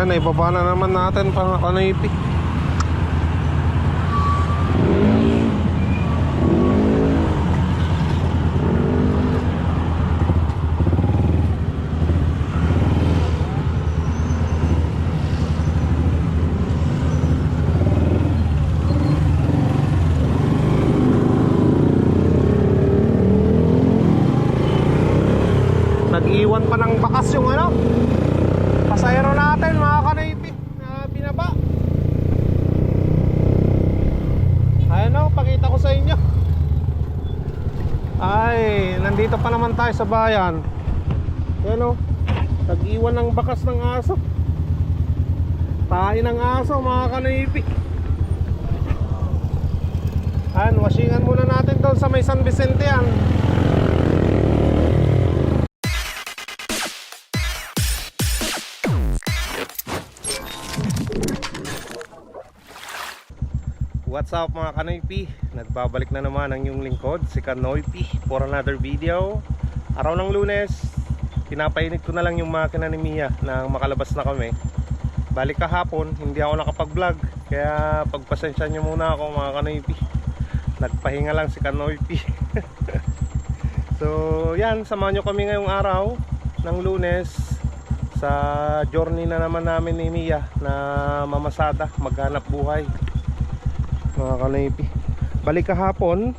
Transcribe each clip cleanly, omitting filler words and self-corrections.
Ayan, ibaba na naman natin pang Kanoypi. Nag-iwan pa ng bakas yung ano, pasahero natin mga Kanoypi na binaba. Ayan o, pakita ko sa inyo. Ay, nandito pa naman tayo sa bayan. Ayan o, nag-iwan ng bakas ng aso. Tahi ng aso mga Kanoypi. Ayan, washingan muna natin doon sa may San Vicente yan. What's up mga Kanoypi? Nagbabalik na naman ang yung lingkod, si Kanoypi, for another video. Araw ng Lunes, pinapainit ko na lang yung makina ni Mia nang makalabas na kami. Balik kahapon, hindi ako nakapag-vlog, kaya pagpasensya nyo muna ako mga Kanoypi. Nagpahinga lang si Kanoypi. So yan, samahan nyo kami ngayong araw ng Lunes sa journey na naman namin ni Mia na mamasada, maghanap buhay mga Kanoypi. Balik kahapon,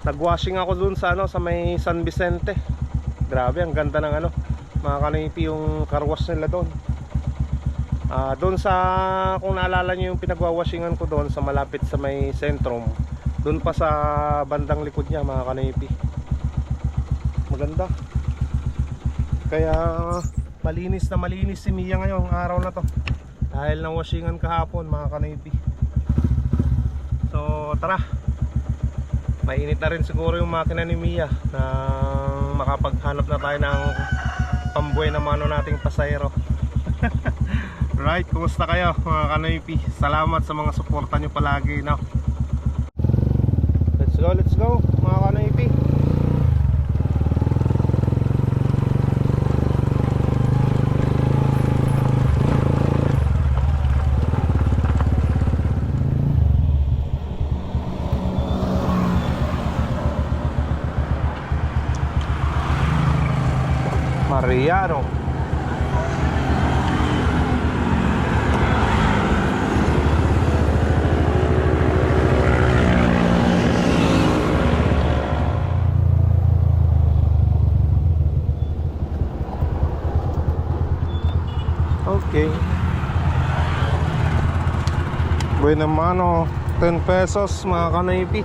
nagwashing ako dun sa ano, sa may San Vicente. Grabe, ang ganda ng ano mga Kanoypi, yung car wash nila doon. Doon sa, kung naalala nyo yung pinagwawashingan ko doon sa malapit sa may Sentrum, doon pa sa bandang likod niya mga Kanoypi. Maganda. Kaya malinis na malinis si Mia ngayong araw na to dahil na washingan kahapon mga Kanoypi. So tara, mainit na rin siguro yung makina ni Mia na makapaghanap na tayo ng pambuhay na mano nating pasahero. Right, kumusta kayo mga Kanoypi? Salamat sa mga suporta nyo palagi, no? Let's go mga Kanoypi. Mariano. Okay. Buena mano, 10 pesos mga Kanoypi.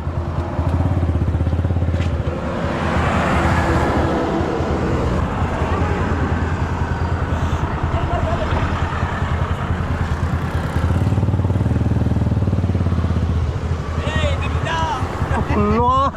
No.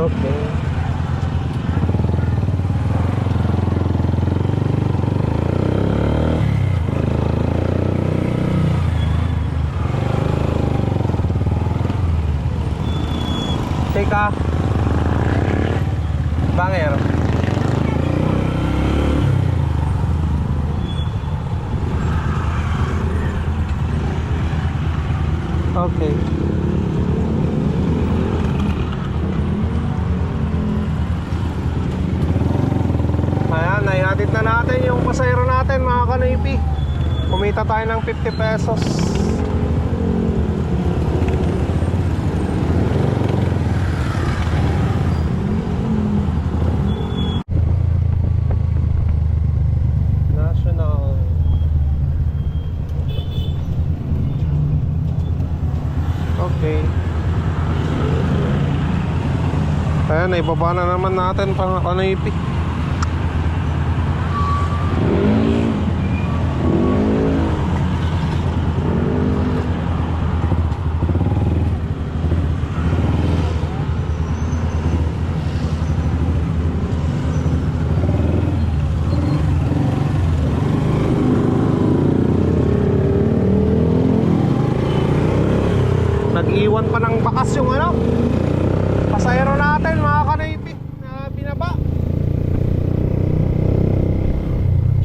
Okay. Teka. Banger. Okay. Ayan, naihatid na natin yung pasahero natin mga Kanoypi. Kumita tayo ng 50 pesos. National. Okay. Ayan, ibaba na naman natin pang kanipi. Nag-iwan pa ng bakas yung ano, pasahero natin mga kanipi na binaba.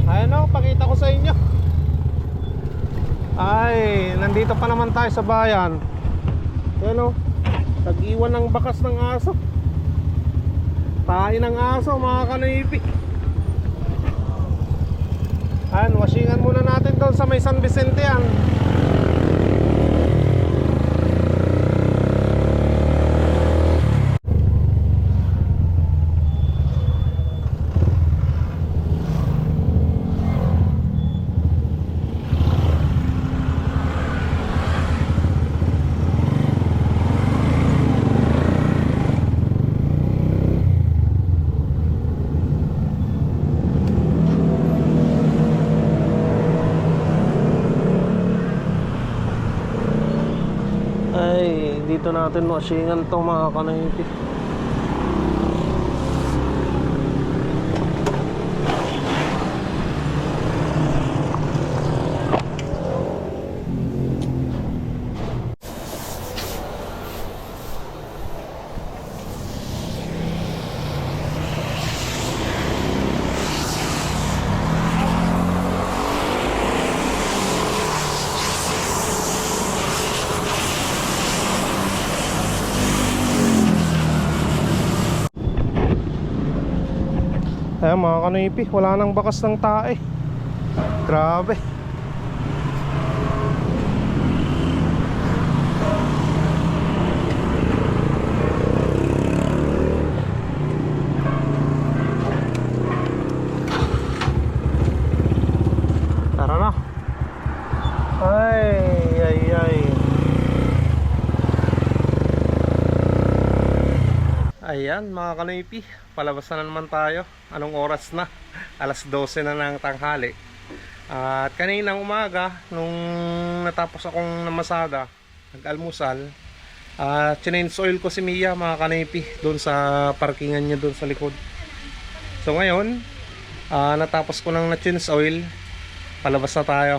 Ayan o, pakita ko sa inyo. Ay, nandito pa naman tayo sa bayan. Ayan o, nag-iwan ng bakas ng aso. Tayo ng aso mga kanipi. Ayan, washingan muna natin doon sa may San Vicente yan. Ay, dito natin washingan to mga kanipi. Ayan mga kanipi, wala nang bakas ng tae. Grabe. Tara na. Ayan mga kanipi, palabas na naman tayo. Anong oras na? Alas 12 na ng tanghali. At kaninang umaga, nung natapos akong namasada, nag-almusal, change oil ko si Mia mga kanipi doon sa parkingan niya doon sa likod. So ngayon, natapos ko nang na-change oil, palabas na tayo.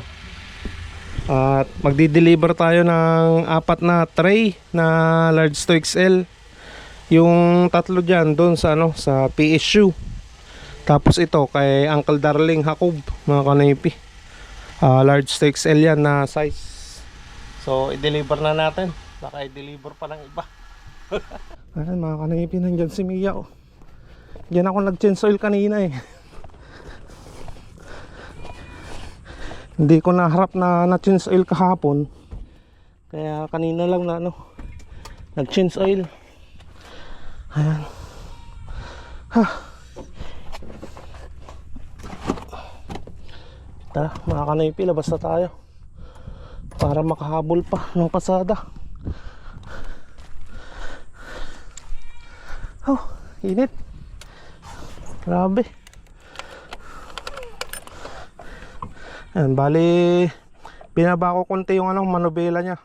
At magdi-deliver tayo ng 4 na tray na large to XL. Yung tatlo dyan doon sa ano, sa PSU. Tapos ito kay Uncle Darling Hakob mga kanipi. Large to XL yan na size. So i-deliver na natin. Baka i-deliver pa ng iba. Ayan mga kanipi, nandyan si Mia oh. Diyan ako nag-change oil kanina eh. Hindi ko naharap na na-change oil kahapon. Kaya kanina lang na ano, nag-change oil. Ayan. Tara mga kanipi, labas na tayo para makahabol pa ng pasada. Oh, init. Grabe. Ayan, bali binaba ko konti yung anong manubela niya.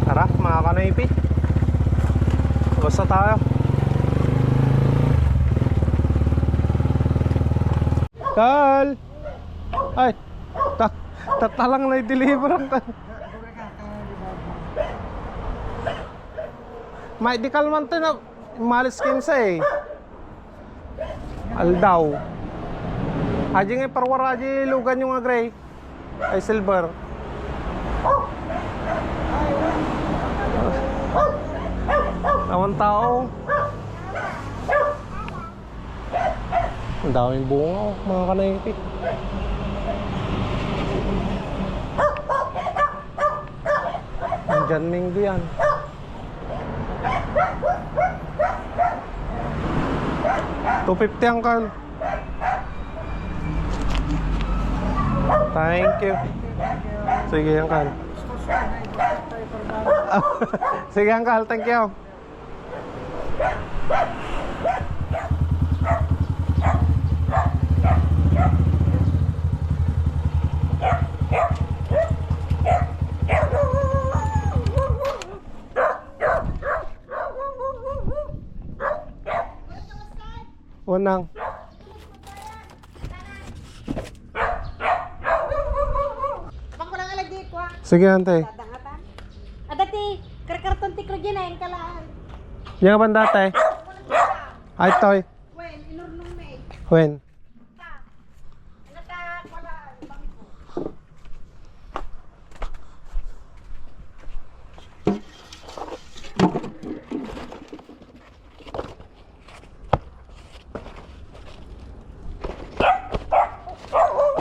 Tara mga kanipi, basta tayo. Kal! Ay! Tatalang na i-deliver ang may di kalmante na malis 15 eh. Aldaw aji nga parwara aji lugan yung gray ay silver. Awan tao. Ang daming bunga mga kanipi. John Minggu yan. $250 Uncle. Thank you. Sige Uncle. Sige Uncle, thank you. Unang. Bang lang alagi ko. Sige ante. Dadangatan. Adati, karkarton tikro dyan ka lang. Yang ban dati? Ay toy. Wen, inurnong may. When? Natak wala bang ko.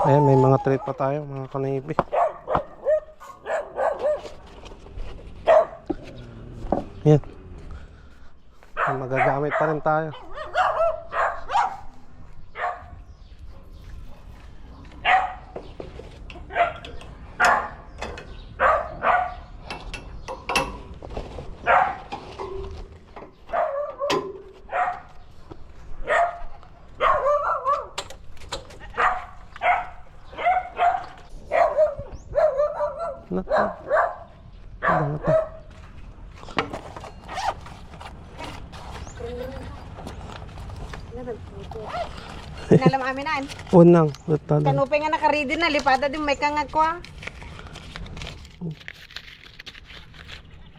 Ayan, may mga treat pa tayo, mga kanipi. Ayan. May magagamit pa rin tayo. Naku. Bangat na. Inalam aminan. Unang. Lutada. Kanupe nga naka-ready na lipada din may kangag ko.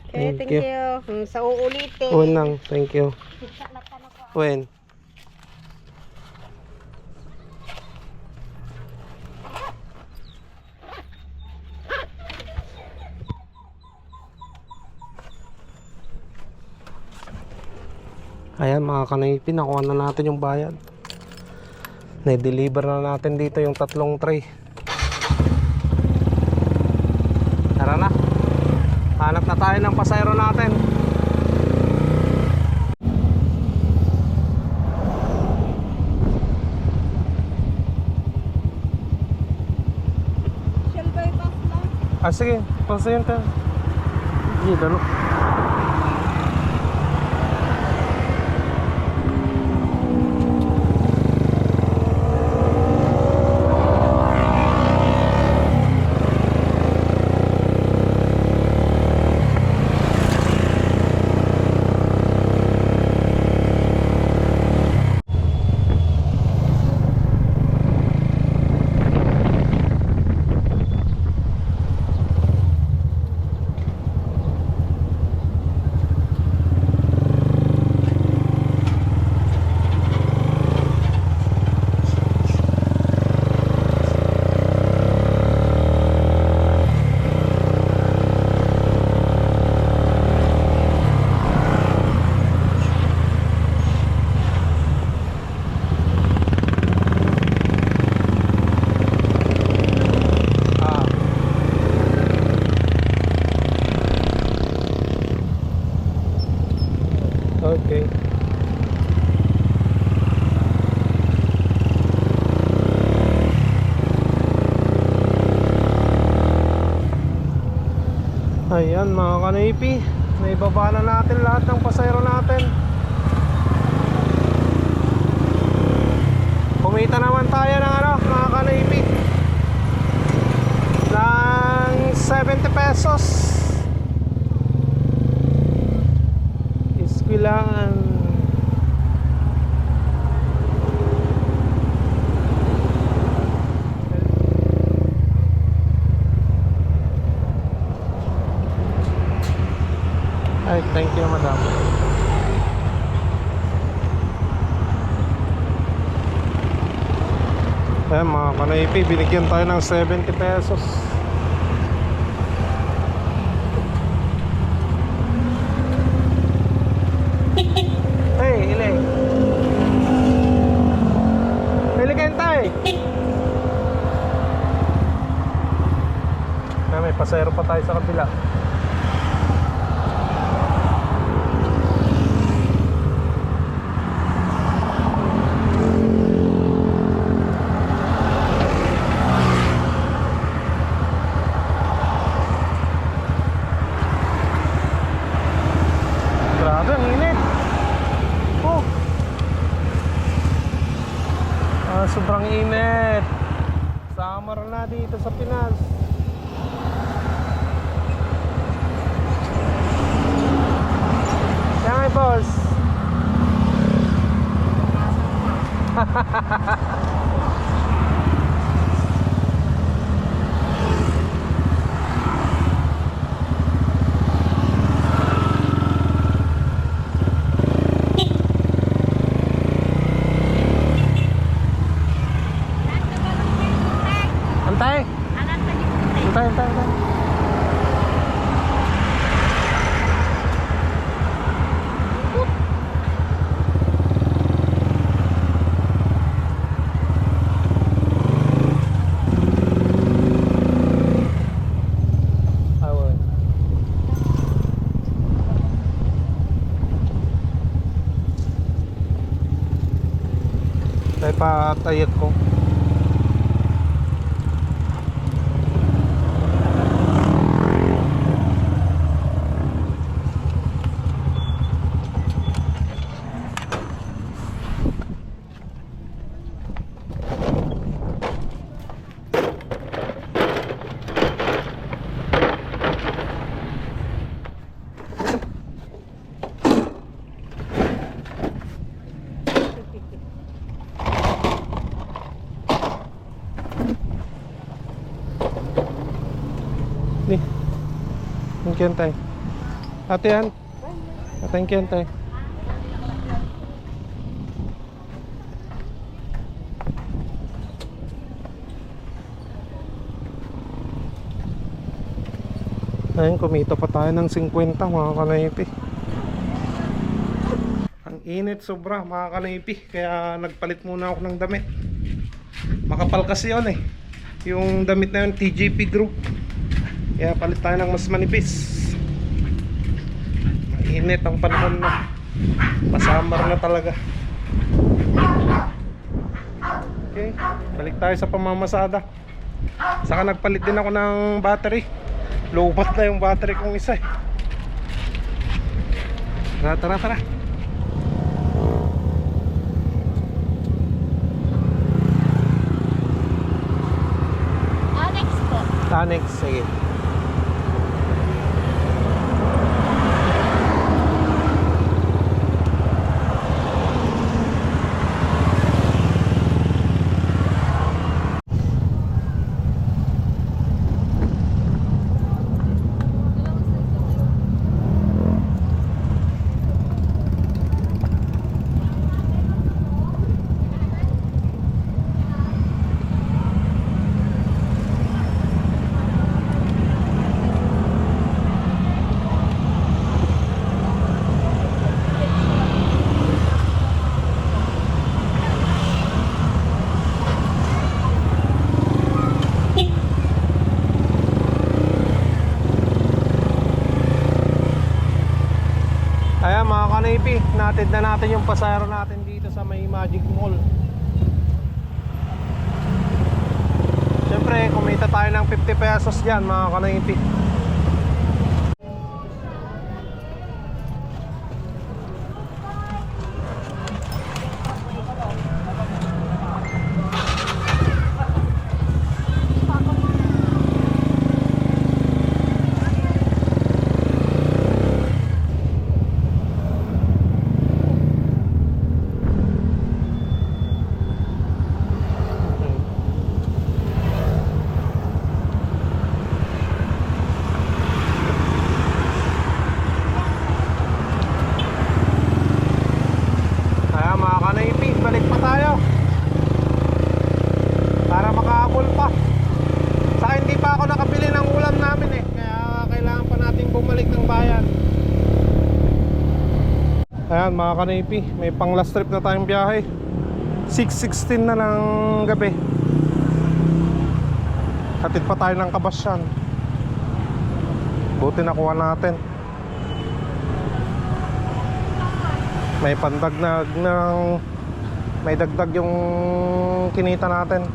Okay, Thank thank you. you. Sa uulitin. Unang. Thank you. When? Ayan mga kanipi, nakuha na natin yung bayad. Na-deliver na natin dito yung 3 tray. Tara na. Hanap na tayo ng pasayro natin. Shall bypass lang. Ah sige, pasa yun tayo. Hindi, dalo. Okay. Ayan mga kanipi, naibaba na natin lahat ng pasayro natin. Kumita naman tayo ng mga kanipi, ng 70 pesos. Iskwilangan. Ay, thank you madam. Ayan mga kanaypi, binigyan tayo ng 70 pesos. Hey, ilay. Pili kayo tayo. May pasayro pa tayo sa kabila. Sobrang init. Summer na dito sa Pinas. Kaya nga, boss. Antay. Antay, antay, antay. Awal. Tayo pa tayat ko. Nih, thank you tay. Ate yan. Thank you tay. Ayun, kumita pa tayo ng 50 mga kanaypi. Ang init sobra mga kanaypi, kaya nagpalit muna ako ng damit. Makapal kasi yun eh. Yung damit na yun, TJP Group. Kaya palit tayo ng mas manipis. Mainit ang panahon na. Pasamar na talaga. Okay, balik tayo sa pamamasada. Saka nagpalit din ako ng battery. Lobat na yung battery kong isa eh. Tara, tara, tara. Next po. Next, sige. Ayan mga kanaypi, natid na natin yung pasayro natin dito sa may Magic Mall. Siyempre, kumita tayo ng 50 pesos dyan mga kanaypi. Ayan mga kanaypi, may pang last trip na tayong biyahe. 6:16 na ng gabi. Hatid pa tayo ng Kabasyan. Buti nakuha natin. May pandagdag ng may dagdag yung kinita natin.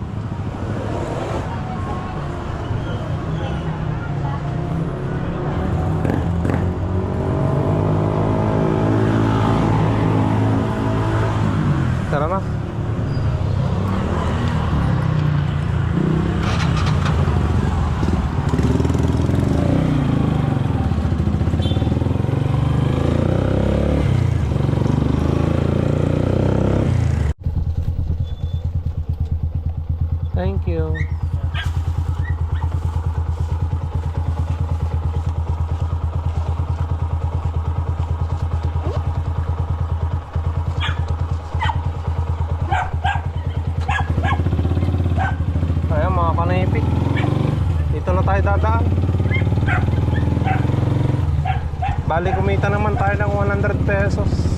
Tara na. Thank you. Ayan mga kanipi, dito na tayo dadaan. Bali kumita naman tayo ng 100 pesos.